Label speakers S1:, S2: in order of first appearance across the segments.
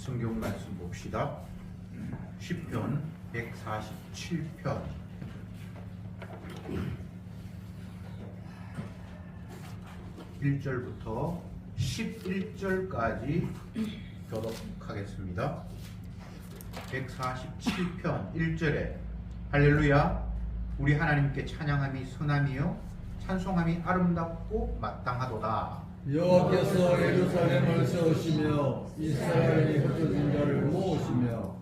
S1: 성경 말씀 봅시다. 시편 147편 1절부터 11절까지 교독하겠습니다. 147편 1절에 할렐루야 우리 하나님께 찬양함이 선함이요 찬송함이 아름답고 마땅하도다.
S2: 여호와께서 예루살렘을 세우시며 이스라엘이 흩어진 자를 모으시며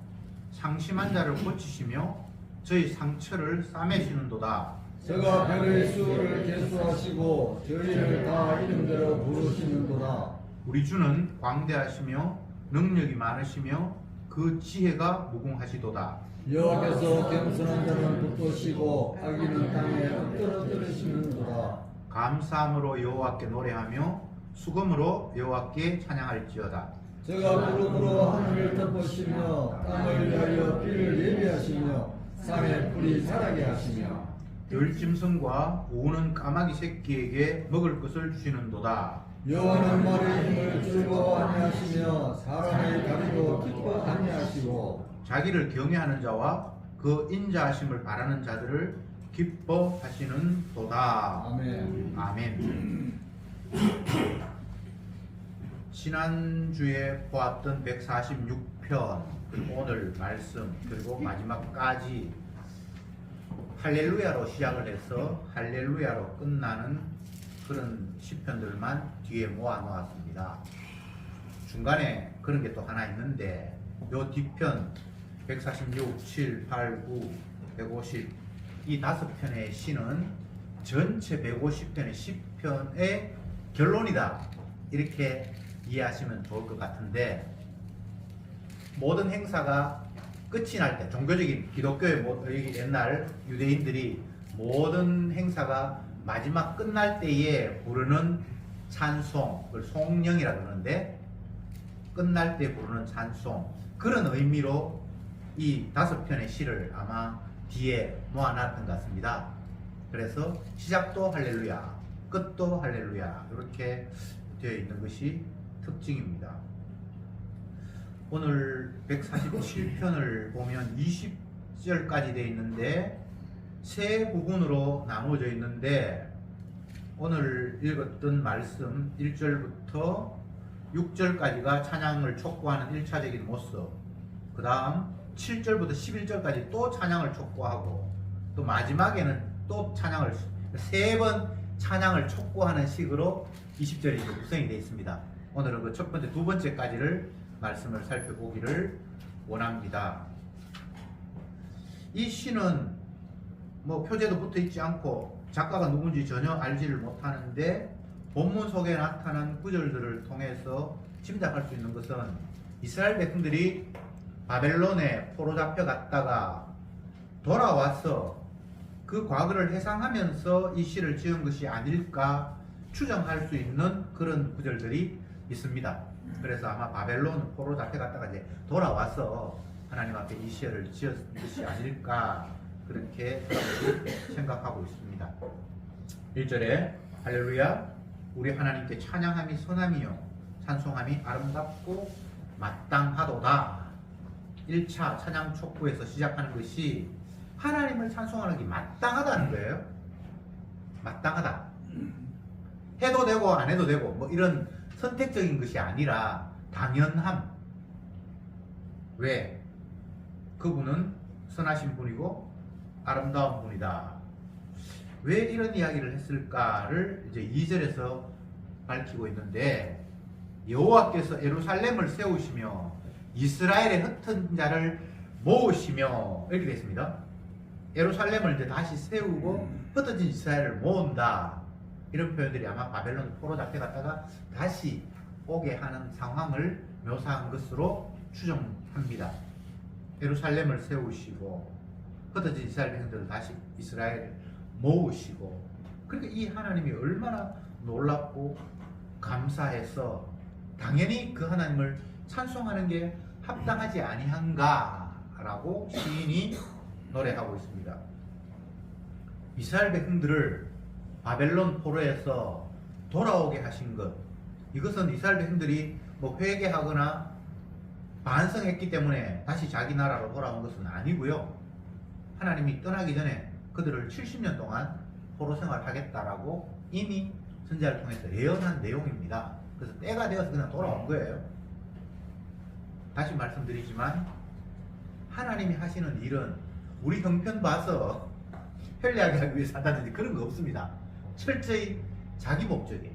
S1: 상심한 자를 고치시며 저희 상처를 싸매시는도다.
S2: 저가 별의 수를 계수하시고 저희를 다 이름대로 부르시는도다.
S1: 우리 주는 광대하시며 능력이 많으시며 그 지혜가 무궁하시도다.
S2: 여호와께서 겸손한 자는 붙드시고 악인은 땅에 엎드려 들으시는도다.
S1: 감사함으로 여호와께 노래하며 수금으로 여호와께 찬양할지어다.
S2: 저가 구름으로 하늘을 덮으시며 땅을 위하여 비를 예비하시며 산에 풀이 자라게 하시며
S1: 들짐승과 우는 까마귀 새끼에게 먹을 것을 주시는도다.
S2: 여호와는 머리의 힘을 즐거워하게 하시며 사람의 다리도 기뻐하게 하시고
S1: 자기를 경외하는 자와 그 인자하심을 바라는 자들을 기뻐하시는 도다.
S2: 아멘.
S1: 아멘. 지난주에 보았던 146편 그리고 오늘 말씀 그리고 마지막까지 할렐루야로 시작을 해서 할렐루야로 끝나는 그런 시편들만 뒤에 모아 놓았습니다. 중간에 그런 게 또 하나 있는데 요 뒤편 146, 7, 8, 9, 150 이 5편의 시는 전체 150편의 시편의 결론이다. 이렇게 이해하시면 좋을 것 같은데 모든 행사가 끝이 날 때 종교적인 기독교의 옛날 유대인들이 모든 행사가 마지막 끝날 때에 부르는 찬송을 송령이라고 하는데 끝날 때 부르는 찬송 그런 의미로 이 5편의 시를 아마 뒤에 모아놨던 것 같습니다. 그래서 시작도 할렐루야 끝도 할렐루야 이렇게 되어 있는 것이 특징입니다. 오늘 147편을 보면 20절까지 되어 있는데 세 부분으로 나누어져 있는데 오늘 읽었던 말씀 1절부터 6절까지가 찬양을 촉구하는 1차적인 모습, 그 다음 7절부터 11절까지 또 찬양을 촉구하고 또 마지막에는 또 찬양을 3번 찬양을 촉구하는 식으로 20절이 구성이 되어 있습니다. 오늘은 그 첫 번째, 두 번째까지를 말씀을 살펴보기를 원합니다. 이 시는 뭐 표제도 붙어 있지 않고 작가가 누군지 전혀 알지를 못하는데 본문 속에 나타난 구절들을 통해서 짐작할 수 있는 것은 이스라엘 백성들이 바벨론에 포로 잡혀갔다가 돌아와서 그 과거를 회상하면서 이 시를 지은 것이 아닐까 추정할 수 있는 그런 구절들이 있습니다. 그래서 아마 바벨론 포로 잡혀갔다가 이제 돌아와서 하나님 앞에 이 시를 지은 것이 아닐까 그렇게 생각하고 있습니다. 1절에 할렐루야 우리 하나님께 찬양함이 선함이요 찬송함이 아름답고 마땅하도다. 1차 찬양 촉구에서 시작하는 것이 하나님을 찬송하는 게 마땅하다는 거예요. 마땅하다. 해도 되고 안 해도 되고 뭐 이런 선택적인 것이 아니라 당연함. 왜? 그분은 선하신 분이고 아름다운 분이다. 왜 이런 이야기를 했을까를 이제 2절에서 밝히고 있는데 여호와께서 예루살렘을 세우시며 이스라엘의 흩은 자를 모으시며 이렇게 되어 있습니다. 예루살렘을 이제 다시 세우고 흩어진 이스라엘을 모은다. 이런 표현들이 아마 바벨론 포로 잡혀갔다가 다시 오게 하는 상황을 묘사한 것으로 추정합니다. 예루살렘을 세우시고 흩어진 이스라엘 백성들을 다시 이스라엘을 모으시고 그러니까 이 하나님이 얼마나 놀랍고 감사해서 당연히 그 하나님을 찬송하는 게 합당하지 아니한가라고 시인이 노래하고 있습니다. 이스라엘 백성들을 바벨론 포로에서 돌아오게 하신 것 이것은 이스라엘 백성들이 뭐 회개하거나 반성했기 때문에 다시 자기 나라로 돌아온 것은 아니고요. 하나님이 떠나기 전에 그들을 70년 동안 포로 생활하겠다라고 이미 선지자를 통해서 예언한 내용입니다. 그래서 때가 되어서 그냥 돌아온 거예요. 다시 말씀드리지만 하나님이 하시는 일은 우리 형편 봐서 편리하게 하기 위해서 한다든지 그런 거 없습니다. 철저히 자기 목적이에요.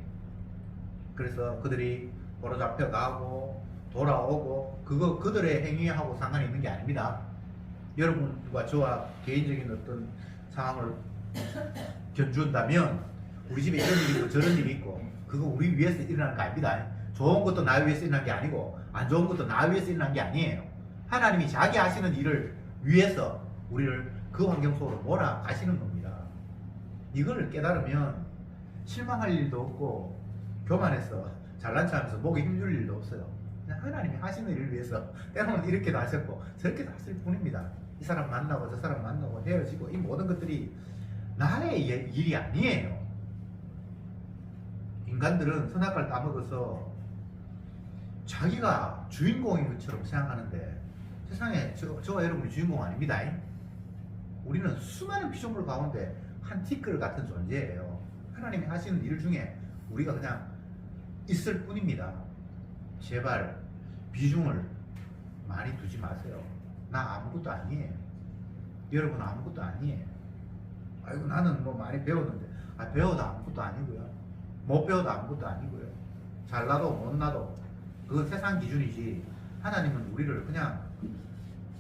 S1: 그래서 그들이 포로 잡혀가고 돌아오고 그거 그들의 행위하고 상관이 있는 게 아닙니다. 여러분과 저와 개인적인 어떤 상황을 견준다면 우리 집에 이런 일이 있고 저런 일이 있고 그거 우리 위해서 일어나는 거 아닙니다. 좋은 것도 나 위해서 일어난 게 아니고 안 좋은 것도 나 위해서 일어난 게 아니에요. 하나님이 자기 하시는 일을 위해서 우리를 그 환경 속으로 몰아가시는 겁니다. 이걸 깨달으면 실망할 일도 없고 교만해서 잘난 척하면서 목에 힘줄 일도 없어요. 그냥 하나님이 하시는 일을 위해서 때로는 이렇게도 하셨고 저렇게도 하실 뿐입니다. 이 사람 만나고 저 사람 만나고 헤어지고 이 모든 것들이 나의 일이 아니에요. 인간들은 선악과를 따먹어서 자기가 주인공인 것처럼 생각하는데 세상에 저와 여러분이 주인공 아닙니다. 우리는 수많은 피조물 가운데 한 티끌 같은 존재예요. 하나님이 하시는 일 중에 우리가 그냥 있을 뿐입니다. 제발 비중을 많이 두지 마세요. 나 아무것도 아니에요. 여러분 아무것도 아니에요. 아이고 나는 뭐 많이 배웠는데 배워도 아무것도 아니고요. 못 배워도 아무것도 아니고요. 잘나도 못나도 그건 세상 기준이지. 하나님은 우리를 그냥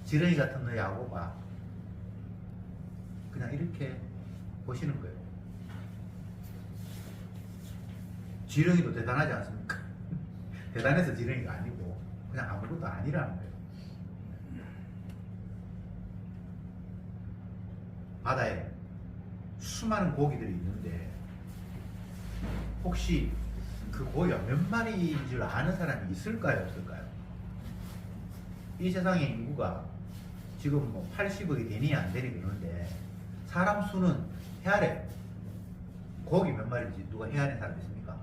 S1: 지렁이 같은 너의 아고가 그냥 이렇게 보시는 거예요. 지렁이도 대단하지 않습니까? 대단해서 지렁이가 아니고 그냥 아무것도 아니라는 거예요. 바다에 수많은 고기들이 있는데 혹시 그 고기가 몇 마리인 줄 아는 사람이 있을까요? 없을까요? 이 세상의 인구가 지금 뭐 80억이 되니 안 되니 그러는데 사람 수는 헤아래. 고기 몇 마리인지 누가 헤아낸 사람 있습니까?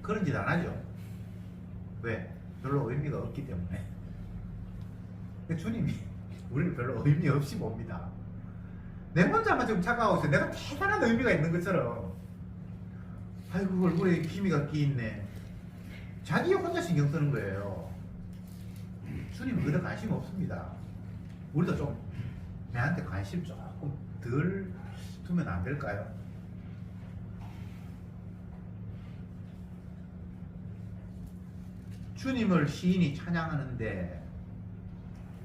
S1: 그런 짓 안 하죠. 왜? 별로 의미가 없기 때문에. 주님이 우리를 별로 의미 없이 봅니다. 내 혼자만 지금 착각하고 있어요. 내가 대단한 의미가 있는 것처럼. 아이고 얼굴에 기미가 끼있네. 자기 혼자 신경 쓰는 거예요. 주님은 그런 관심 없습니다. 우리도 좀 내한테 관심 조금 덜 두면 안 될까요? 주님을 시인이 찬양하는데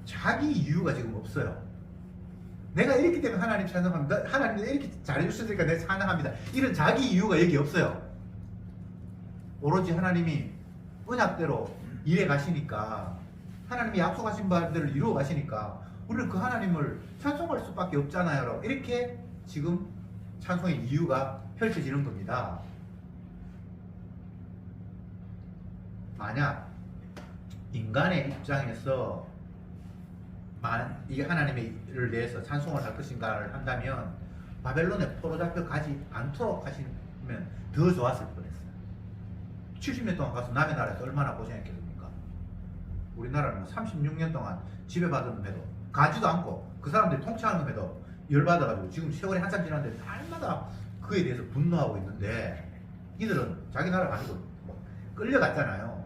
S1: 자기 이유가 지금 없어요. 내가 이렇기 때문에 하나님 찬양합니다. 하나님이 이렇게 잘해주셨으니까 내가 찬양합니다. 이런 자기 이유가 여기 없어요. 오로지 하나님이 언약대로 일해 가시니까 하나님이 약속하신 바대로 이루어 가시니까 우리는 그 하나님을 찬송할 수밖에 없잖아요. 이렇게 지금 찬송의 이유가 펼쳐지는 겁니다. 만약 인간의 입장에서 이게 하나님의 일을 위해서 찬송을 할 것인가를 한다면 바벨론에 포로 잡혀 가지 않도록 하시면 더 좋았을 뻔했어요. 70년 동안 가서 남의 나라에서 얼마나 고생했겠습니까? 우리나라는 36년 동안 지배받았는데도 가지도 않고 그 사람들이 통치하는데도 열받아가지고 지금 세월이 한참 지났는데 날마다 그에 대해서 분노하고 있는데 이들은 자기 나라 가지고 뭐 끌려갔잖아요.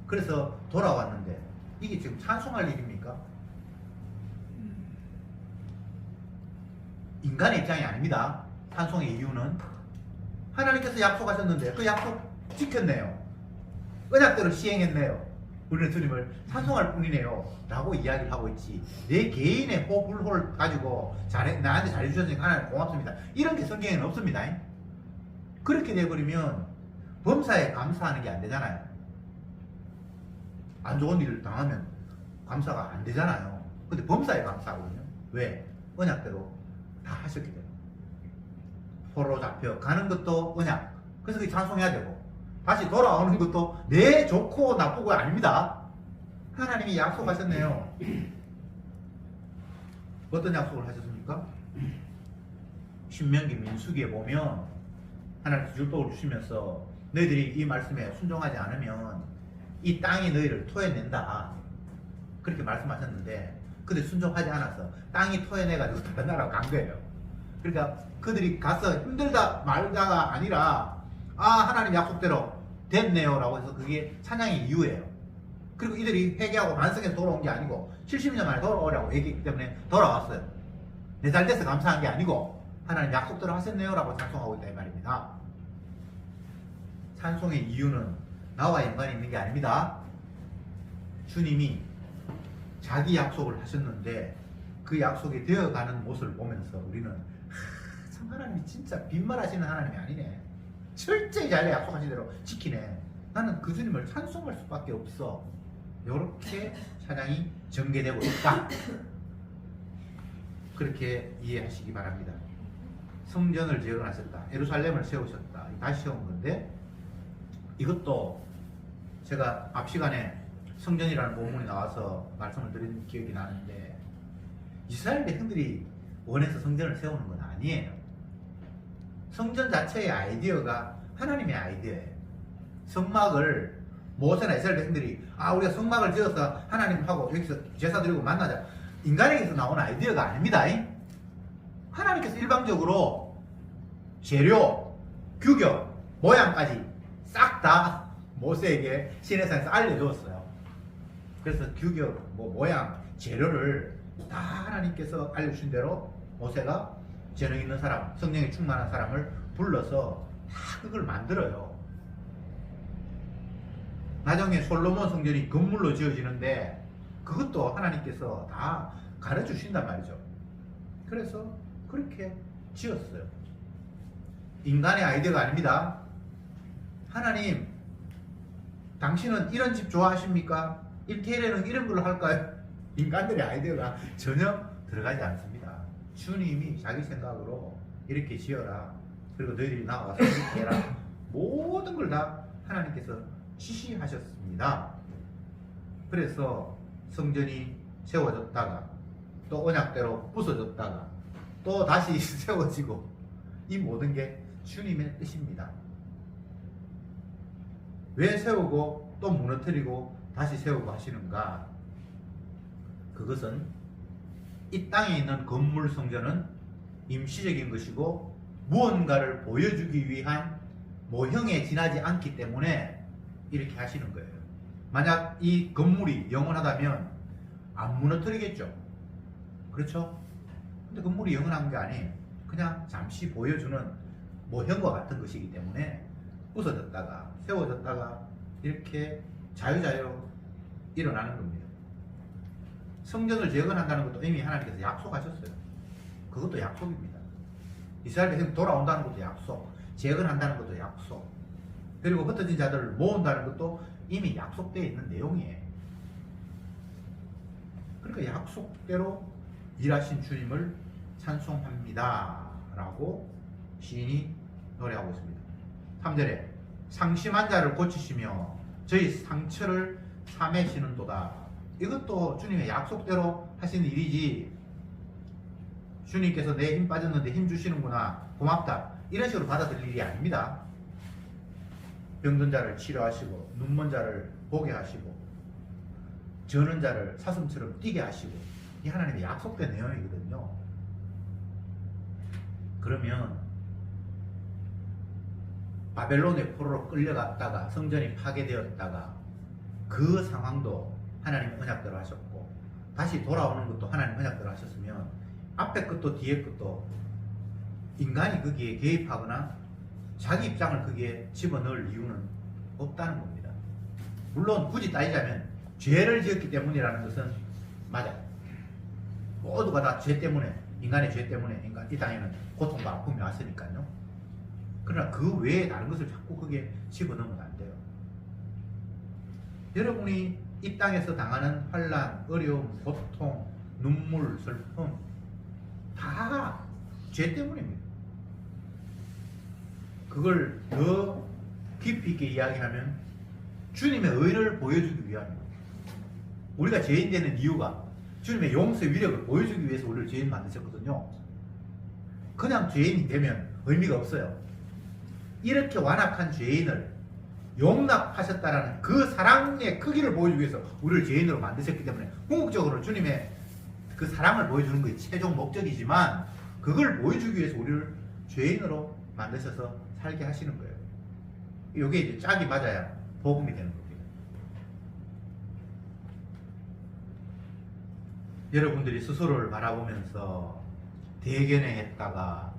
S1: 그래서 돌아왔는데 이게 지금 찬송할 일입니까? 인간의 입장이 아닙니다. 찬송의 이유는 하나님께서 약속하셨는데 그 약속 지켰네요. 언약대로 시행했네요. 우리는 주님을 찬송할 뿐이네요 라고 이야기를 하고 있지, 내 개인의 호불호를 가지고 나한테 잘해주셨으니까 하나님 고맙습니다 이런 게 성경에는 없습니다. 그렇게 돼버리면 범사에 감사하는 게 안 되잖아요. 안 좋은 일을 당하면 감사가 안 되잖아요. 근데 범사에 감사하거든요. 왜? 언약대로 다 하셨기 때문에. 포로 잡혀 가는 것도 언약, 그래서 그게 찬송해야 되고 다시 돌아오는 것도 내 좋고 나쁘고 아닙니다. 하나님이 약속하셨네요. 어떤 약속을 하셨습니까? 신명기 민수기에 보면 하나님께서 율법을 주시면서 너희들이 이 말씀에 순종하지 않으면 이 땅이 너희를 토해낸다. 그렇게 말씀하셨는데 그들이 순종하지 않아서 땅이 토해내가지고 다른 나라로 간 거예요. 그러니까 그들이 가서 힘들다 말다가 아니라 하나님 약속대로 됐네요 라고 해서 그게 찬양의 이유예요. 그리고 이들이 회개하고 반성해서 돌아온 게 아니고 70년 만에 돌아오라고 얘기했기 때문에 돌아왔어요. 내 잘 돼서 감사한 게 아니고 하나님 약속대로 하셨네요 라고 찬송하고 있다 이 말입니다. 찬송의 이유는 나와 연관이 있는 게 아닙니다. 주님이 자기 약속을 하셨는데 그 약속이 되어가는 모습을 보면서 우리는 참 하나님이 진짜 빈말하시는 하나님이 아니네. 철저히 자기가 약속하신 대로 지키네. 나는 그 주님을 찬송할 수밖에 없어. 이렇게 찬양이 전개되고 있다. 그렇게 이해하시기 바랍니다. 성전을 재건하셨다. 예루살렘을 세우셨다. 다시 세운 건데 이것도 제가 앞 시간에 성전이라는 본문이 나와서 말씀을 드린 기억이 나는데 이스라엘 백성들이 원해서 성전을 세우는 건 아니에요. 성전 자체의 아이디어가 하나님의 아이디어예요. 성막을 모세나 이스라엘 백성들이 우리가 성막을 지어서 하나님하고 여기서 제사 드리고 만나자. 인간에게서 나온 아이디어가 아닙니다. 하나님께서 일방적으로 재료, 규격, 모양까지 싹 다 모세에게 시내산에서 알려주었어요. 그래서 규격, 모양, 재료를 다 하나님께서 알려주신 대로 모세가 재능 있는 사람, 성령에 충만한 사람을 불러서 다 그걸 만들어요. 나중에 솔로몬 성전이 건물로 지어지는데 그것도 하나님께서 다 가르쳐 주신단 말이죠. 그래서 그렇게 지었어요. 인간의 아이디어가 아닙니다. 하나님, 당신은 이런 집 좋아하십니까? 인테리어는 이런 걸로 할까요? 인간들의 아이디어가 전혀 들어가지 않습니다. 주님이 자기 생각으로 이렇게 지어라. 그리고 너희들이 나와서 이렇게 해라. 모든 걸 다 하나님께서 지시하셨습니다. 그래서 성전이 세워졌다가 또 언약대로 부서졌다가 또 다시 세워지고 이 모든 게 주님의 뜻입니다. 왜 세우고 또 무너뜨리고 다시 세우고 하시는가? 그것은 이 땅에 있는 건물 성전은 임시적인 것이고 무언가를 보여주기 위한 모형에 지나지 않기 때문에 이렇게 하시는 거예요. 만약 이 건물이 영원하다면 안 무너뜨리겠죠. 그렇죠? 근데 건물이 영원한 게 아니에요. 그냥 잠시 보여주는 모형과 같은 것이기 때문에 부서졌다가 세워졌다가 이렇게 자유자유로 일어나는 겁니다. 성전을 재건한다는 것도 이미 하나님께서 약속하셨어요. 그것도 약속입니다. 이스라엘 백성 돌아온다는 것도 약속, 재건한다는 것도 약속, 그리고 흩어진 자들을 모은다는 것도 이미 약속되어 있는 내용이에요. 그러니까 약속대로 일하신 주님을 찬송합니다 라고 시인이 노래하고 있습니다. 3절에 상심한 자를 고치시며 저희 상처를 참으시는도다. 이것도 주님의 약속대로 하시는 일이지, 주님께서 내 힘 빠졌는데 힘 주시는구나 고맙다 이런 식으로 받아들일 일이 아닙니다. 병든 자를 치료하시고 눈먼 자를 보게 하시고 저는 자를 사슴처럼 뛰게 하시고, 이 하나님의 약속된 내용이거든요. 그러면 바벨론의 포로로 끌려갔다가 성전이 파괴되었다가 그 상황도 하나님 언약대로 하셨고 다시 돌아오는 것도 하나님 언약대로 하셨으면 앞에 것도 뒤에 것도 인간이 거기에 개입하거나 자기 입장을 거기에 집어넣을 이유는 없다는 겁니다. 물론 굳이 따지자면 죄를 지었기 때문이라는 것은 맞아요. 모두가 다 죄 때문에, 인간의 죄 때문에 이 땅에는 고통과 아픔이 왔으니까요. 그러나 그 외에 다른 것을 자꾸 거기에 집어넣으면 안 돼요. 여러분이 이 땅에서 당하는 환난, 어려움, 고통, 눈물, 슬픔 다 죄 때문입니다. 그걸 더 깊이 있게 이야기하면 주님의 의를 보여주기 위함입니다. 우리가 죄인 되는 이유가 주님의 용서의 위력을 보여주기 위해서 우리를 죄인 만드셨거든요. 그냥 죄인이 되면 의미가 없어요. 이렇게 완악한 죄인을 용납하셨다라는 그 사랑의 크기를 보여주기 위해서 우리를 죄인으로 만드셨기 때문에 궁극적으로 주님의 그 사랑을 보여주는 것이 최종 목적이지만 그걸 보여주기 위해서 우리를 죄인으로 만드셔서 살게 하시는 거예요. 이게 이제 짝이 맞아야 복음이 되는 겁니다. 여러분들이 스스로를 바라보면서 대견해했다가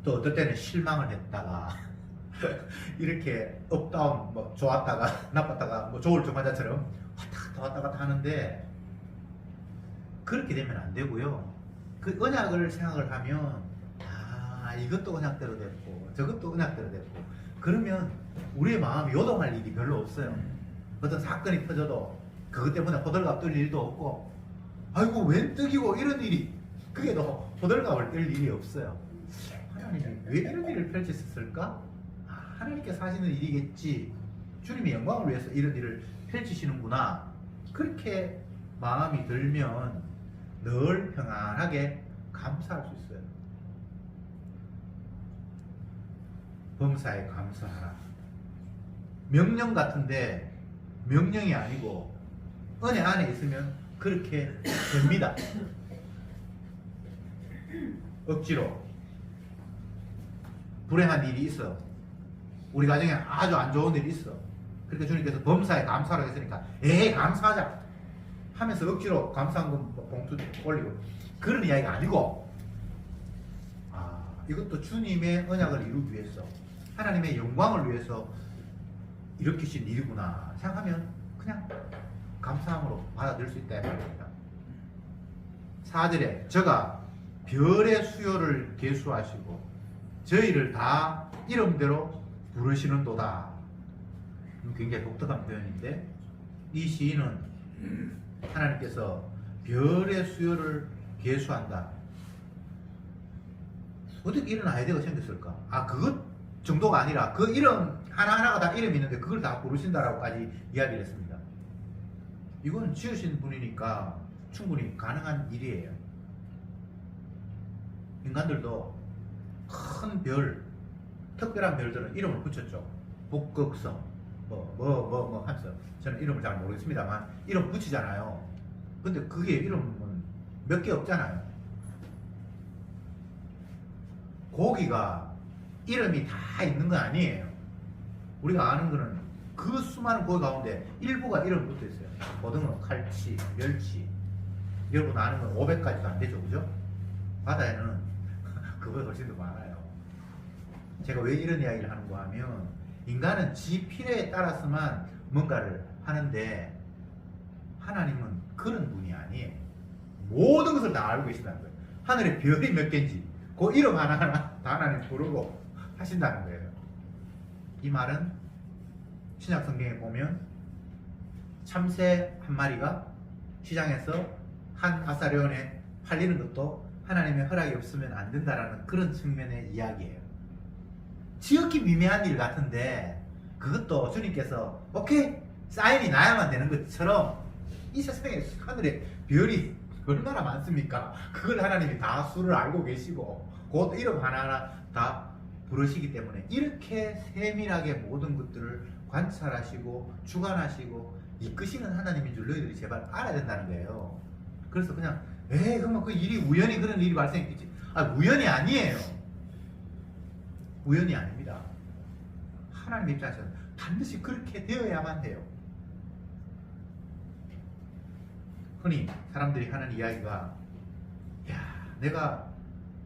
S1: 또 어떨 때는 실망을 했다가 이렇게 업다운 뭐 좋았다가 나빴다가 뭐 좋을 적마자처럼 왔다 갔다 하는데 그렇게 되면 안 되고요. 그 언약을 생각을 하면 이것도 언약대로 됐고 저것도 언약대로 됐고 그러면 우리의 마음이 요동할 일이 별로 없어요. 어떤 사건이 터져도 그것 때문에 호들갑 떨 일도 없고 아이고 웬 떡이고 이런 일이 그게 더 호들갑을 떨 일이 없어요. 하나님이 왜 이런 일을 펼치셨을까? 하나님께서 하시는 일이겠지. 주님의 영광을 위해서 이런 일을 펼치시는구나. 그렇게 마음이 들면 늘 평안하게 감사할 수 있어요. 범사에 감사하라. 명령 같은데 명령이 아니고 은혜 안에 있으면 그렇게 됩니다. 억지로 불행한 일이 있어. 우리 가정에 아주 안 좋은 일이 있어. 그러니까 주님께서 범사에 감사하라고 했으니까 감사하자 하면서 억지로 감사한 건 봉투 올리고 그런 이야기가 아니고 이것도 주님의 언약을 이루기 위해서 하나님의 영광을 위해서 일으키신 일이구나 생각하면 그냥 감사함으로 받아들일 수 있다 말입니다. 4절에 저가 별의 수요를 계수하시고 저희를 다 이름대로 부르시는도다. 굉장히 독특한 표현인데 이 시인은 하나님께서 별의 수요를 계수한다. 어떻게 이런 아이디어가 생겼을까? 그것 정도가 아니라 그 이름 하나하나가 다 이름이 있는데 그걸 다 부르신다라고까지 이야기를 했습니다. 이건 지으신 분이니까 충분히 가능한 일이에요. 인간들도 큰 별, 특별한 별들은 이름을 붙였죠. 북극성, 뭐 하면서 저는 이름을 잘 모르겠습니다만 이름 붙이잖아요. 근데 그게 이름은 몇 개 없잖아요. 고기가 이름이 다 있는 건 아니에요. 우리가 아는 거는 그 수많은 고기 가운데 일부가 이름 붙어 있어요. 고등어, 칼치, 멸치. 여러분 아는 건 500가지도 안 되죠, 그죠? 바다에는 그거보다 훨씬 더 많아요. 제가 왜 이런 이야기를 하는가 하면 인간은 지 필요에 따라서만 뭔가를 하는데 하나님은 그런 분이 아니에요. 모든 것을 다 알고 계신다는 거예요. 하늘에 별이 몇 개인지 그 이름 하나하나 다 하나님 부르고 하신다는 거예요. 이 말은 신약 성경에 보면 참새 한 마리가 시장에서 한 아사리온에 팔리는 것도 하나님의 허락이 없으면 안 된다라는 그런 측면의 이야기예요. 지극히 미미한 일 같은데 그것도 주님께서 오케이 사인이 나야만 되는 것처럼 이 세상에 하늘에 별이 얼마나 많습니까? 그걸 하나님이 다 수를 알고 계시고 그것도 이름 하나하나 다 부르시기 때문에 이렇게 세밀하게 모든 것들을 관찰하시고 주관하시고 이끄시는 하나님인 줄 너희들이 제발 알아야 된다는 거예요. 그래서 그냥 그러면 그 일이 우연히 그런 일이 발생했겠지. 우연이 아니에요. 우연이 아닙니다. 하나님 입장에서는 반드시 그렇게 되어야만 해요. 흔히 사람들이 하는 이야기가 내가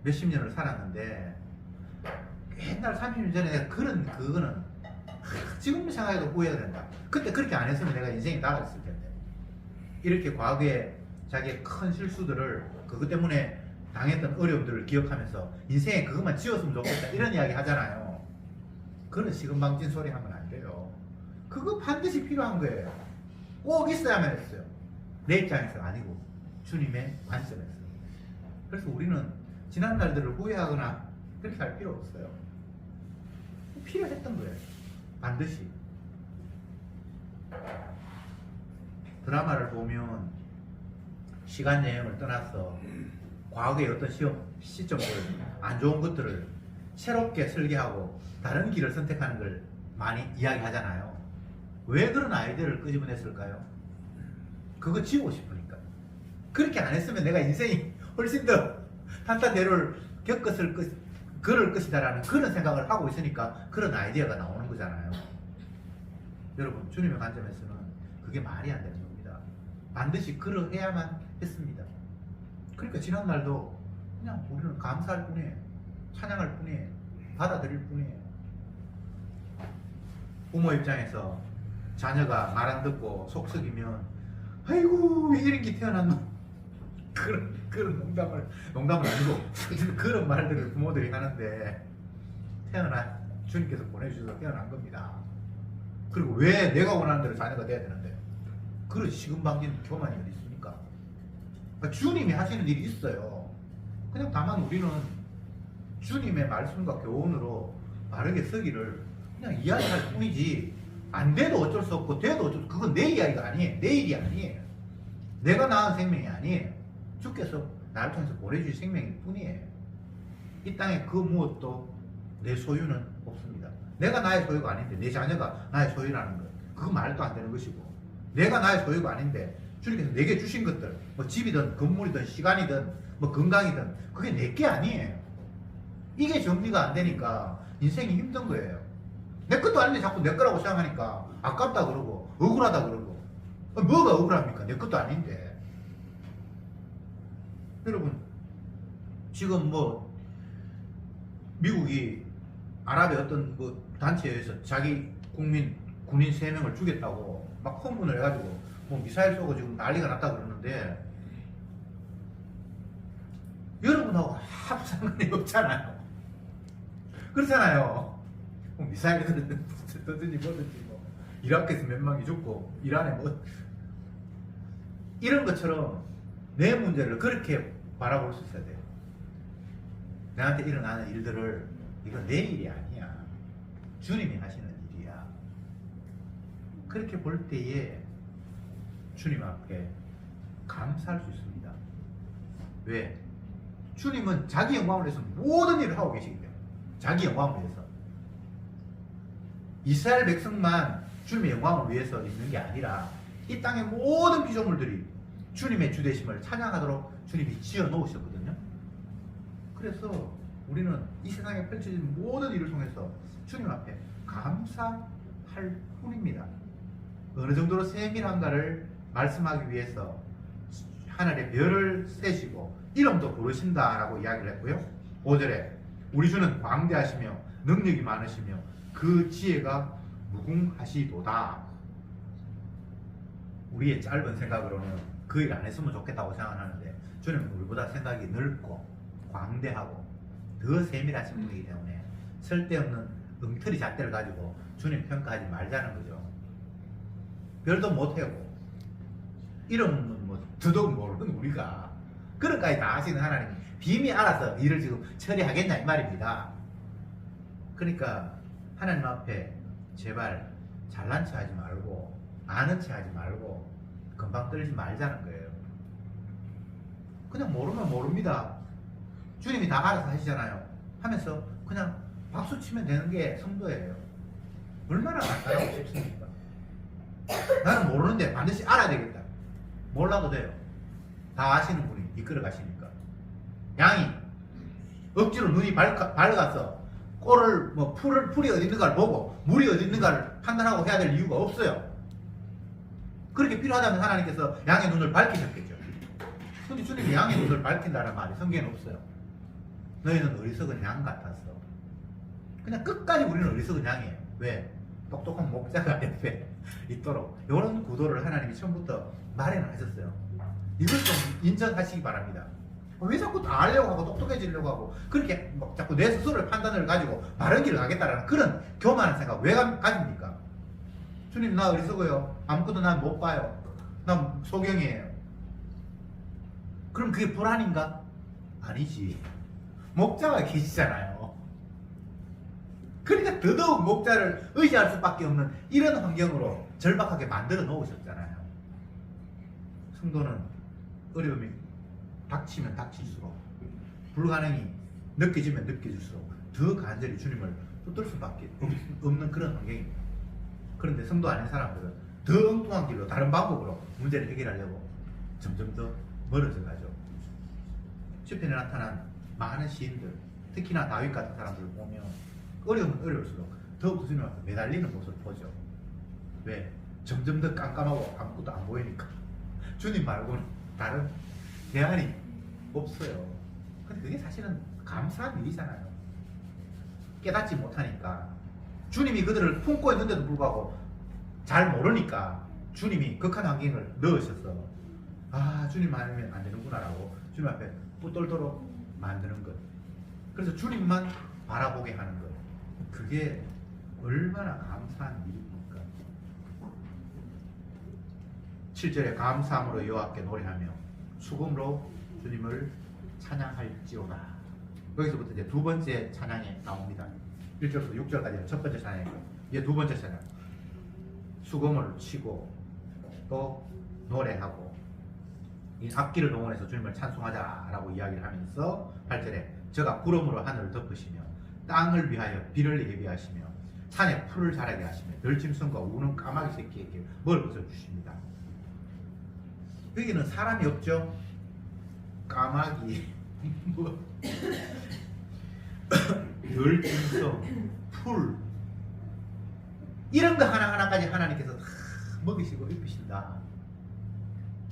S1: 몇십 년을 살았는데 옛날 30년 전에 내가 그거는 지금 생각해도 후회가 된다. 그때 그렇게 안 했으면 내가 인생이 나아졌을 텐데. 이렇게 과거에 자기의 큰 실수들을 그것 때문에 당했던 어려움들을 기억하면서 인생에 그것만 지웠으면 좋겠다 이런 이야기 하잖아요. 그런 시금방진 소리 하면 안 돼요. 그거 반드시 필요한 거예요. 꼭 있어야만 했어요. 내 입장에서 아니고 주님의 관점에서. 그래서 우리는 지난 날들을 후회하거나 그렇게 할 필요 없어요. 필요했던 거예요. 반드시. 드라마를 보면 시간 여행을 떠나서 과거의 어떤 시점을 안 좋은 것들을 새롭게 설계하고 다른 길을 선택하는 걸 많이 이야기하잖아요. 왜 그런 아이디어를 끄집어냈을까요? 그거 지우고 싶으니까. 그렇게 안 했으면 내가 인생이 훨씬 더 탄탄대로를 걸을 것이다라는 그런 생각을 하고 있으니까 그런 아이디어가 나오는 거잖아요. 여러분, 주님의 관점에서는 그게 말이 안 되는 겁니다. 반드시 그러해야만 했습니다. 그러니까 지난날도 그냥 우리는 감사할 뿐이에요. 찬양할 뿐이에요. 받아들일 뿐이에요. 부모 입장에서 자녀가 말 안 듣고 속 썩이면 아이고 왜 이런 게 태어났노? 그런 농담은 아니고 그런 말들을 부모들이 하는데 주님께서 보내주셔서 태어난 겁니다. 그리고 왜 내가 원하는 대로 자녀가 돼야 되는데 그런 시금방진 교만이 어디 있습니까? 그러니까 주님이 하시는 일이 있어요. 그냥 다만 우리는 주님의 말씀과 교훈으로 바르게 서기를 그냥 이야기할 뿐이지 안 돼도 어쩔 수 없고 돼도 어쩔 수 없고 그건 내 이야기가 아니에요. 내 일이 아니에요. 내가 낳은 생명이 아니에요. 주께서 나를 통해서 보내주신 생명일 뿐이에요. 이 땅에 그 무엇도 내 소유는 없습니다. 내가 나의 소유가 아닌데 내 자녀가 나의 소유라는 것 그거 말도 안 되는 것이고 내가 나의 소유가 아닌데 주님께서 내게 주신 것들 뭐 집이든 건물이든 시간이든 뭐 건강이든 그게 내 게 아니에요. 이게 정리가 안 되니까 인생이 힘든 거예요. 내 것도 아닌데 자꾸 내 거라고 생각하니까 아깝다 그러고 억울하다 그러고 뭐가 억울합니까? 내 것도 아닌데. 여러분 지금 뭐 미국이 아랍의 어떤 뭐 단체에 의해서 자기 군인 3명을 죽였다고 막 헌문을 해가지고 뭐 미사일 쏘고 지금 난리가 났다 그러는데 여러분하고 아무 상관이 없잖아요. 그렇잖아요. 뭐 미사일이 던든지 뭐든지 뭐 이라크에서 몇 명이 죽고 이란에 뭐 이런 것처럼 내 문제를 그렇게 바라볼 수 있어야 돼요. 나한테 일어나는 일들을 이건 내 일이 아니야. 주님이 하시는 일이야. 그렇게 볼 때에 주님 앞에 감사할 수 있습니다. 왜? 주님은 자기 영광을 위해서 모든 일을 하고 계시기 때문에 자기 영광을 위해서 이스라엘 백성만 주님의 영광을 위해서 있는 게 아니라 이 땅의 모든 피조물들이 주님의 주되심을 찬양하도록 주님이 지어 놓으셨거든요. 그래서 우리는 이 세상에 펼쳐진 모든 일을 통해서 주님 앞에 감사할 뿐입니다. 어느 정도로 세밀한가를 말씀하기 위해서 하늘의 별을 세시고 이름도 부르신다라고 이야기를 했고요. 5절에 우리 주는 광대하시며 능력이 많으시며 그 지혜가 무궁하시도다. 우리의 짧은 생각으로는 그 일 안 했으면 좋겠다고 생각하는데 주님은 우리보다 생각이 넓고 광대하고 더 세밀하신 분이기 때문에 쓸데없는 엉터리 잣대를 가지고 주님 평가하지 말자는 거죠. 별도 못하고 이름은 뭐 더더욱 모르는 우리가 그런까지 다 하시는 하나님이 빔이 알아서 일을 지금 처리하겠냐 이 말입니다. 그러니까 하나님 앞에 제발 잘난 체 하지 말고 아는 체 하지 말고 금방 떨지 말자는 거예요. 그냥 모르면 모릅니다. 주님이 다 알아서 하시잖아요. 하면서 그냥 박수 치면 되는 게 성도예요. 얼마나 잘하고 싶습니까? 나는 모르는데 반드시 알아야 되겠다. 몰라도 돼요. 다 아시는 분이 이끌어 가시니까. 양이 억지로 눈이 밝아서 꼴을 뭐 풀이 어디 있는가를 보고 물이 어디 있는가를 판단하고 해야 될 이유가 없어요. 그렇게 필요하다면 하나님께서 양의 눈을 밝히셨겠죠. 근데 주님이 양의 눈을 밝힌다는 말이 성경에는 없어요. 너희는 어리석은 양 같았어. 그냥 끝까지 우리는 어리석은 양이에요. 왜? 똑똑한 목자가 옆에 있도록 이런 구도를 하나님이 처음부터 마련을 하셨어요. 이걸 좀 인정하시기 바랍니다. 왜 자꾸 다 알려고 하고 똑똑해지려고 하고 그렇게 막 자꾸 내 스스로의 판단을 가지고 바른 길을 가겠다라는 그런 교만한 생각 왜 가집니까? 주님 나 어리석어요. 아무것도 난 못 봐요. 난 소경이에요. 그럼 그게 불안인가? 아니지. 목자가 계시잖아요. 그러니까 더더욱 목자를 의지할 수밖에 없는 이런 환경으로 절박하게 만들어 놓으셨잖아요. 성도는 어려움이 닥치면 닥칠수록 불가능이 느껴지면 느껴질수록 더 간절히 주님을 붙들 수밖에 없는 그런 환경입니다. 그런데 성도 아닌 사람들은 더 엉뚱한 길로 다른 방법으로 문제를 해결하려고 점점 더 멀어져 가죠. 시편에 나타난 많은 시인들, 특히나 다윗 같은 사람들을 보면 어려우면 어려울수록 더욱더 주님 앞에 매달리는 모습을 보죠. 왜? 점점 더 깜깜하고 아무것도 안 보이니까 주님 말고는 다른 대안이 없어요. 근데 그게 사실은 감사한 일이잖아요. 깨닫지 못하니까 주님이 그들을 품고 있는데도 불구하고 잘 모르니까 주님이 극한 환경을 넣으셔서 아 주님 아니면 안 되는구나 라고 주님 앞에 붙들도록 만드는 것. 그래서 주님만 바라보게 하는 것. 그게 얼마나 감사한 일입니까? 7절에 감사함으로 여호와께 노래하며 수금으로 주님을 찬양할지로다. 여기서부터 이제 두 번째 찬양이 나옵니다. 1절부터 6절까지는 첫 번째 찬양이고 이제 두 번째 찬양. 수금을 치고 또 노래하고 이 악기를 동원해서 주님을 찬송하자라고 이야기를 하면서 8절에 저가 구름으로 하늘을 덮으시며 땅을 위하여 비를 예비하시며 산에 풀을 자라게 하시며 들짐승과 우는 까마귀 새끼에게 먹을 것을 주십니다. 여기는 사람이 없죠. 까마귀, 들짐승, 풀 이런 거 하나하나까지 하나님께서 다 먹이시고 입히신다.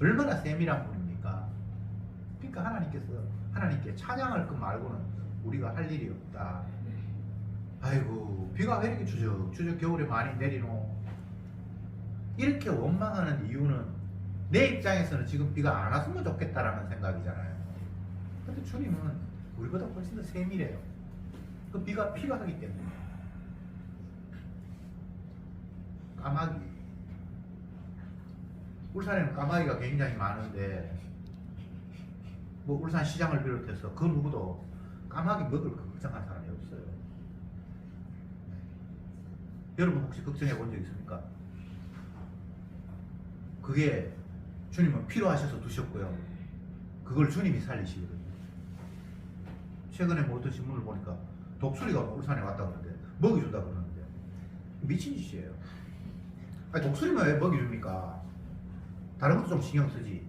S1: 얼마나 세밀한 분입니까? 그러니까 하나님께 찬양할 것 말고는 우리가 할 일이 없다. 아이고 비가 왜 이렇게 추적 겨울에 많이 내리노? 이렇게 원망하는 이유는 내 입장에서는 지금 비가 안 왔으면 좋겠다라는 생각이잖아요. 근데 주님은 우리보다 훨씬 더 세밀해요. 그 비가 필요하기 때문에. 까마귀. 울산에는 까마귀가 굉장히 많은데 뭐 울산 시장을 비롯해서 그 누구도 까마귀 먹을 거 걱정한 사람이 없어요. 여러분 혹시 걱정해 본 적 있습니까? 그게 주님은 필요하셔서 두셨고요. 그걸 주님이 살리시거든요. 최근에 뭐 어떤 신문을 보니까 독수리가 울산에 왔다 그러는데 먹이 준다 그러는데 미친 짓이에요. 아니 독수리만 왜 먹이 줍니까? 다른 것도 좀 신경 쓰지.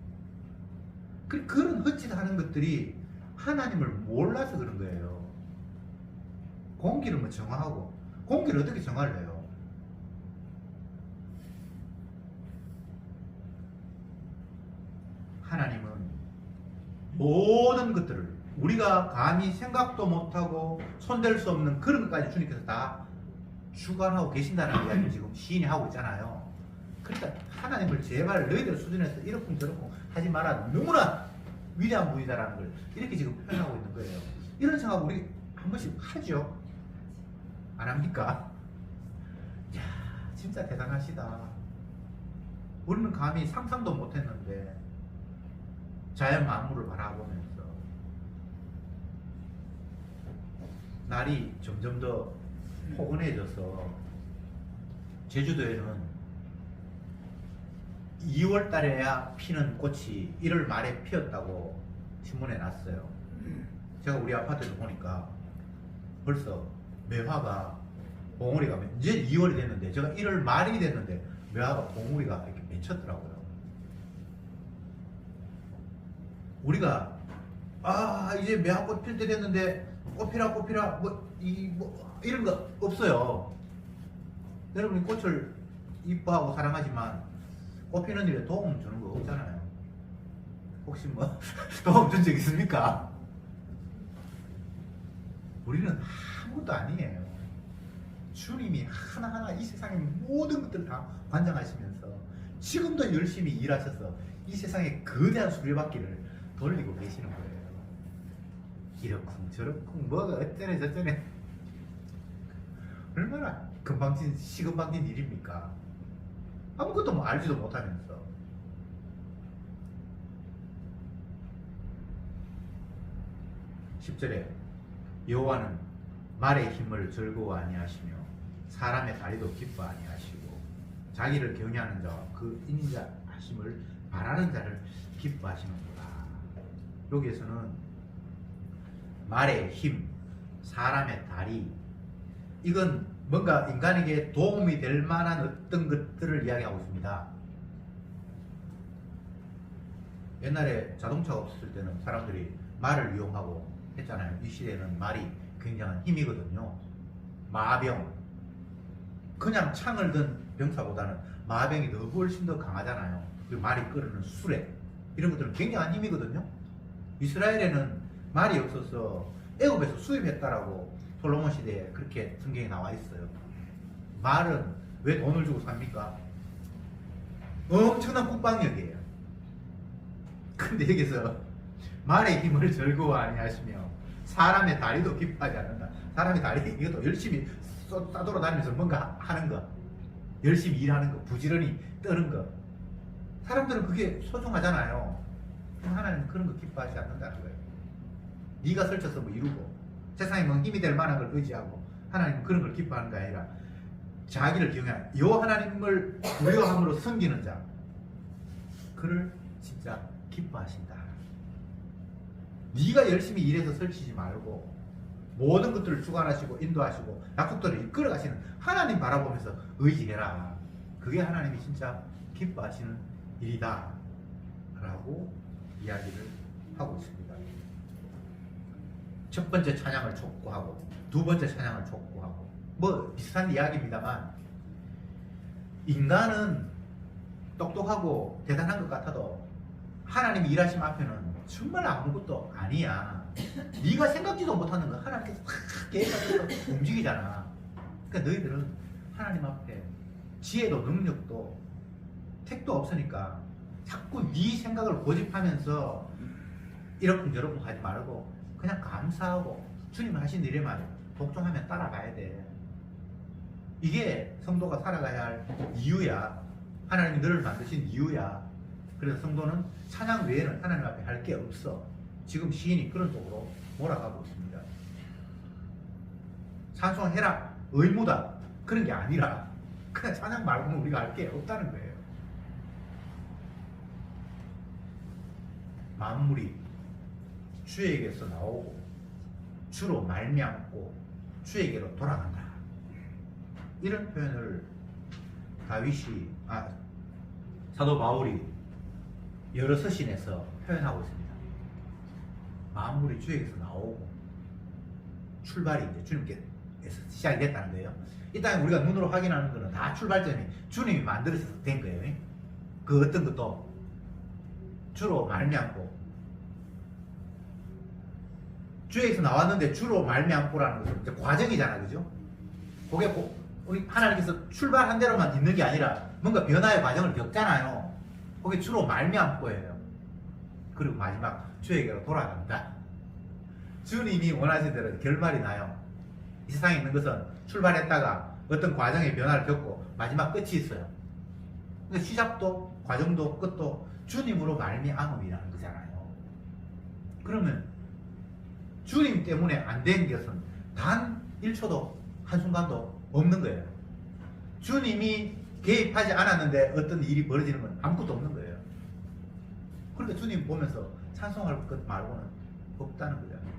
S1: 그런 헛짓하는 것들이 하나님을 몰라서 그런 거예요. 공기를 뭐 정화하고 공기를 어떻게 정화를 해요? 하나님은 모든 것들을 우리가 감히 생각도 못하고 손댈 수 없는 그런 것까지 주님께서 다 주관하고 계신다는 이야기를 지금 시인이 하고 있잖아요. 그러니까 하나님을 제발 너희들 수준에서 이렇쿵 저렇쿵 하지 마라. 너무나 위대한 분이다라는 걸 이렇게 지금 표현하고 있는 거예요. 이런 생각 우리 한 번씩 하죠? 안 합니까? 이야 진짜 대단하시다. 우리는 감히 상상도 못했는데 자연 만물을 바라보면서 날이 점점 더 포근해져서 제주도에는 2월 달에야 피는 꽃이 1월 말에 피었다고 신문에 났어요. 제가 우리 아파트에서 보니까 벌써 매화가 봉우리가 이제 2월이 됐는데 제가 1월 말이 됐는데 매화가 봉우리가 이렇게 맺혔더라고요. 우리가 이제 매화꽃 필 때 됐는데 꽃피라 이런 거 없어요. 여러분이 꽃을 이뻐하고 사랑하지만 꽃 피는 일에 도움 주는 거 없잖아요. 혹시 뭐 도움 준 적 있습니까? 우리는 아무것도 아니에요. 주님이 하나하나 이 세상의 모든 것들을 다 관장하시면서 지금도 열심히 일하셔서 이 세상에 거대한 수레바퀴를 돌리고 계시는 거예요. 이렇쿵 저렇쿵 뭐가 어쩌네 저쩌네 얼마나 시금방진 일입니까? 아무것도 뭐 알지도 못하면서. (10절에) 여호와는 말의 힘을 즐거워 아니하시며 사람의 다리도 기뻐 아니하시고 자기를 경외하는 자와 그 인자하심을 바라는 자를 기뻐하시는구나. 여기에서는 말의 힘, 사람의 다리, 이건 뭔가 인간에게 도움이 될 만한 어떤 것들을 이야기하고 있습니다. 옛날에 자동차가 없었을 때는 사람들이 말을 이용하고 했잖아요. 이 시대에는 말이 굉장한 힘이거든요. 마병, 그냥 창을 든 병사보다는 마병이 더 훨씬 더 강하잖아요. 그리고 말이 끓는 수레, 이런 것들은 굉장한 힘이거든요. 이스라엘에는 말이 없어서 애굽에서 수입했다라고 솔로몬 시대에 그렇게 성경에 나와 있어요. 말은 왜 돈을 주고 삽니까? 엄청난 국방력이에요. 근데 여기서 말의 힘을 즐거워 아니하시며 사람의 다리도 기뻐하지 않는다. 사람의 다리, 이것도 열심히 싸돌아다니면서 뭔가 하는 거, 열심히 일하는 거, 부지런히 뜨는 거, 사람들은 그게 소중하잖아요. 하나님은 그런 거 기뻐하지 않는다는 거예요. 네가 설쳐서 뭐 이루고 세상에 뭐 힘이 될 만한 걸 의지하고, 하나님은 그런 걸 기뻐하는 게 아니라 자기를 기용해 요 하나님을 두려워함으로 섬기는 자, 그를 진짜 기뻐하신다. 네가 열심히 일해서 설치지 말고 모든 것들을 주관하시고 인도하시고 약속들을 이끌어 가시는 하나님 바라보면서 의지해라. 그게 하나님이 진짜 기뻐하시는 일이다 라고 이야기를 하고 있습니다. 첫 번째 찬양을 촉구하고 두 번째 찬양을 촉구하고, 뭐 비슷한 이야기입니다만, 인간은 똑똑하고 대단한 것 같아도 하나님이 일하심 앞에는 정말 아무것도 아니야. 네가 생각지도 못하는 거 하나님께서 탁 계획해서 움직이잖아. 그러니까 너희들은 하나님 앞에 지혜도 능력도 택도 없으니까 자꾸 네 생각을 고집하면서 이러쿵저러쿵 하지 말고 그냥 감사하고 주님 하신 일에만 복종하면 따라가야 돼. 이게 성도가 살아가야 할 이유야. 하나님이 너를 만드신 이유야. 그래서 성도는 찬양 외에는 하나님 앞에 할 게 없어. 지금 시인이 그런 쪽으로 몰아가고 있습니다. 찬송해라, 의무다, 그런 게 아니라 그냥 찬양 말고는 우리가 할 게 없다는 거예요. 만물이 주에게서 나오고 주로 말미암고 주에게로 돌아간다. 이런 표현을 사도 바울이 여러 서신에서 표현하고 있습니다. 만물이 주에게서 나오고 출발이 이제 주님께서 시작이 됐다는 거예요. 이 땅에 우리가 눈으로 확인하는 것은 다 출발점이 주님이 만들어서 된 거예요. 그 어떤 것도 주로 말미암고, 주에게서 나왔는데 주로 말미암고라는 것은 이제 과정이잖아, 그죠? 그게 우리 하나님께서 출발한 대로만 있는 게 아니라 뭔가 변화의 과정을 겪잖아요. 그게 주로 말미암고예요. 그리고 마지막 주에게로 돌아간다. 주님이 원하신 대로 결말이 나요. 이 세상에 있는 것은 출발했다가 어떤 과정의 변화를 겪고 마지막 끝이 있어요. 근데 시작도 과정도 끝도 주님으로 말미암음이라는 거잖아요. 그러면 주님 때문에 안 된 것은 단 1초도 한순간도 없는 거예요. 주님이 개입하지 않았는데 어떤 일이 벌어지는 건 아무것도 없는 거예요. 그러니까 주님 보면서 찬송할 것 말고는 없다는 거잖아요.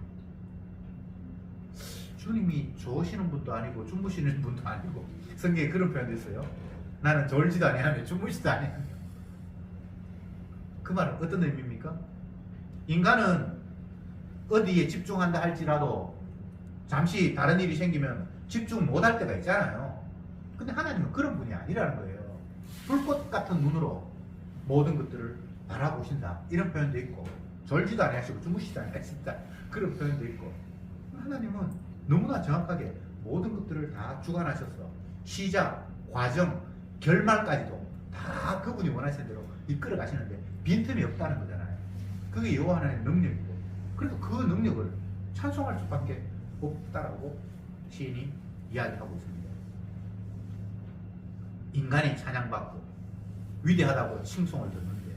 S1: 주님이 좋으시는 분도 아니고 주무시는 분도 아니고, 성경에 그런 표현도 있어요. 나는 졸지도 아니하며 주무시도 아니하며. 그 말은 어떤 의미입니까? 인간은 어디에 집중한다 할지라도 잠시 다른 일이 생기면 집중 못할 때가 있잖아요. 근데 하나님은 그런 분이 아니라는 거예요. 불꽃 같은 눈으로 모든 것들을 바라보신다, 이런 표현도 있고, 졸지도 아니하시고 주무시지도 아니하신다, 그런 표현도 있고, 하나님은 너무나 정확하게 모든 것들을 다 주관하셔서 시작, 과정, 결말까지도 다 그분이 원하시는 대로 이끌어 가시는데 빈틈이 없다는 거잖아요. 그게 여호와 하나님의 능력이고, 그래서 그 능력을 찬송할 수밖에 없다라고 시인이 이야기하고 있습니다. 인간이 찬양받고 위대하다고 칭송을 듣는데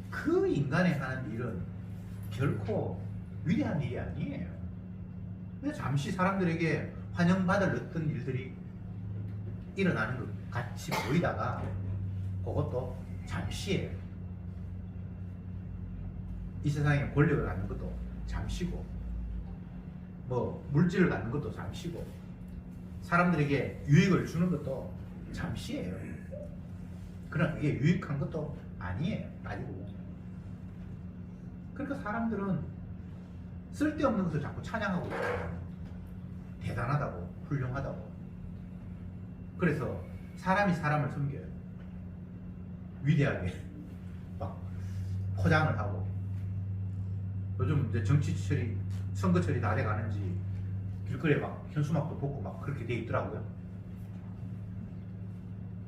S1: 그 인간이 하는 일은 결코 위대한 일이 아니에요. 근데 잠시 사람들에게 환영받을 어떤 일들이 일어나는 것 같이 보이다가 그것도 잠시예요. 이 세상에 권력을 갖는 것도 잠시고, 뭐 물질을 갖는 것도 잠시고, 사람들에게 유익을 주는 것도 잠시예요. 그러나 그게 유익한 것도 아니에요. 따지고 보면. 그러니까 사람들은 쓸데없는 것을 자꾸 찬양하고 있어요. 대단하다고, 훌륭하다고. 그래서 사람이 사람을 섬겨요. 위대하게 막 포장을 하고. 요즘 이제 정치철이, 선거철이 다 돼가는지 길거리에 막 현수막도 벗고 막 그렇게 돼 있더라고요.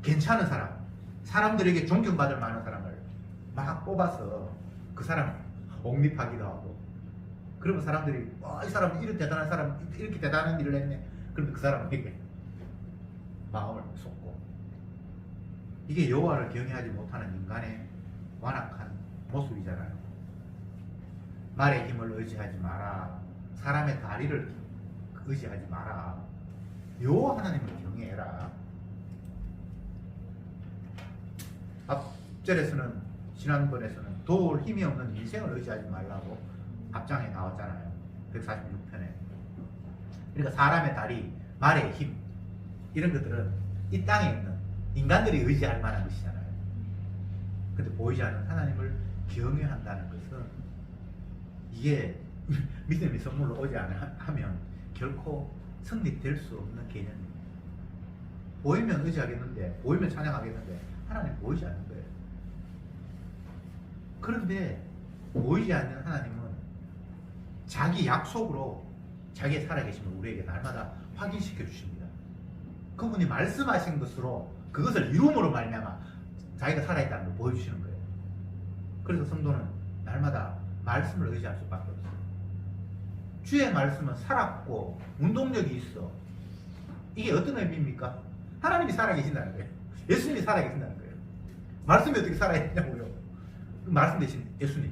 S1: 괜찮은 사람, 사람들에게 존경받을 만한 사람을 막 뽑아서 그 사람 옹립하기도 하고. 그러면 사람들이 이 사람은 이런 대단한 사람, 이렇게 대단한 일을 했네. 그러면 그 사람에게 마음을 쏟고. 이게 여호와를 경외하지 못하는 인간의 완악한 모습이잖아요. 말의 힘을 의지하지 마라. 사람의 다리를 의지하지 마라. 여호와 하나님을 경외해라. 앞절에서는, 지난번에서는 도울 힘이 없는 인생을 의지하지 말라고 앞장에 나왔잖아요. 146편에. 그러니까 사람의 다리, 말의 힘, 이런 것들은 이 땅에 있는 인간들이 의지할 만한 것이잖아요. 근데 보이지 않는 하나님을 경외한다는 것은 이게 믿음의 선물로 오지 않으면 결코 성립될 수 없는 개념입니다. 보이면 의지하겠는데, 보이면 찬양하겠는데 하나님 보이지 않는 거예요. 그런데 보이지 않는 하나님은 자기 약속으로 자기의 살아계심을 우리에게 날마다 확인시켜 주십니다. 그분이 말씀하신 것으로 그것을 이룸으로 말미암아 자기가 살아있다는 걸 보여주시는 거예요. 그래서 성도는 날마다 말씀을 의지할 수밖에 없어요. 주의 말씀은 살았고 운동력이 있어. 이게 어떤 의미입니까? 하나님이 살아계신다는 거예요. 예수님이 살아계신다는 거예요. 말씀이 어떻게 살아있냐고요. 말씀 대신 예수님,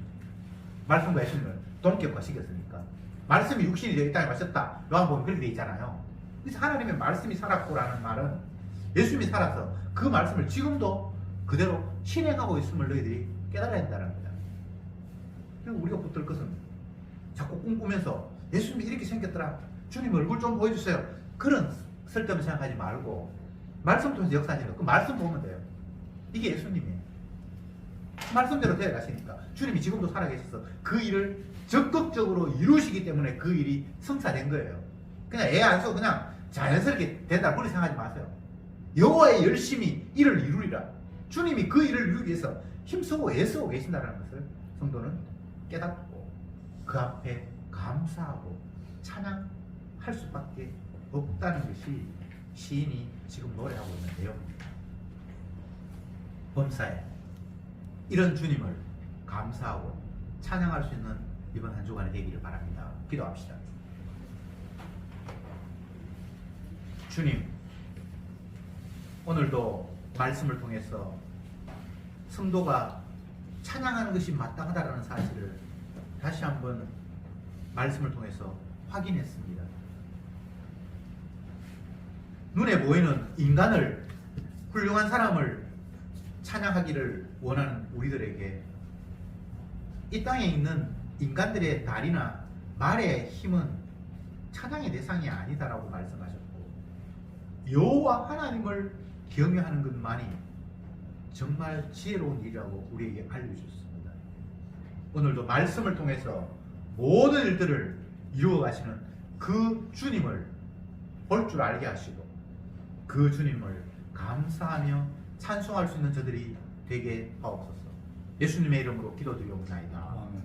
S1: 말씀과 예수님을 동격화시켰으니까. 말씀이 육신이 되어 이 땅에 가셨다. 요한복음 그렇게 되어 있잖아요. 그래서 하나님의 말씀이 살았고라는 말은 예수님이 살아서 그 말씀을 지금도 그대로 실행하고 있음을 너희들이 깨달아야 된다는 겁니다. 그리고 우리가 붙들 것은 자꾸 꿈꾸면서 예수님이 이렇게 생겼더라, 주님 얼굴 좀 보여주세요, 그런 쓸데없는 생각하지 말고 말씀 통해서 역사하시는 그 말씀 보면 돼요. 이게 예수님이에요. 말씀대로 되어가시니까 주님이 지금도 살아계셔서 그 일을 적극적으로 이루시기 때문에 그 일이 성사된 거예요. 그냥 애 안 써 그냥 자연스럽게 된다 그렇게 생각하지 마세요. 여호와의 열심히 일을 이루리라. 주님이 그 일을 이루기 위해서 힘쓰고 애쓰고 계신다는 것을 성도는 깨닫고 그 앞에 감사하고 찬양할 수밖에 없다는 것이 시인이 지금 노래하고 있는 내용입니다. 범사에 이런 주님을 감사하고 찬양할 수 있는 이번 한 주간이 되기를 바랍니다. 기도합시다. 주님, 오늘도 말씀을 통해서 성도가 찬양하는 것이 마땅하다는 사실을 다시 한번 말씀을 통해서 확인했습니다. 눈에 보이는 인간을, 훌륭한 사람을 찬양하기를 원하는 우리들에게 이 땅에 있는 인간들의 다리나 말의 힘은 찬양의 대상이 아니다라고 말씀하셨고, 여호와 하나님을 경외하는 것만이 정말 지혜로운 일이라고 우리에게 알려주셨습니다. 오늘도 말씀을 통해서 모든 일들을 이루어 가시는 그 주님을 볼 줄 알게 하시고 그 주님을 감사하며 찬송할 수 있는 저들이 되게 하옵소서. 예수님의 이름으로 기도드리옵나이다.
S2: 아멘.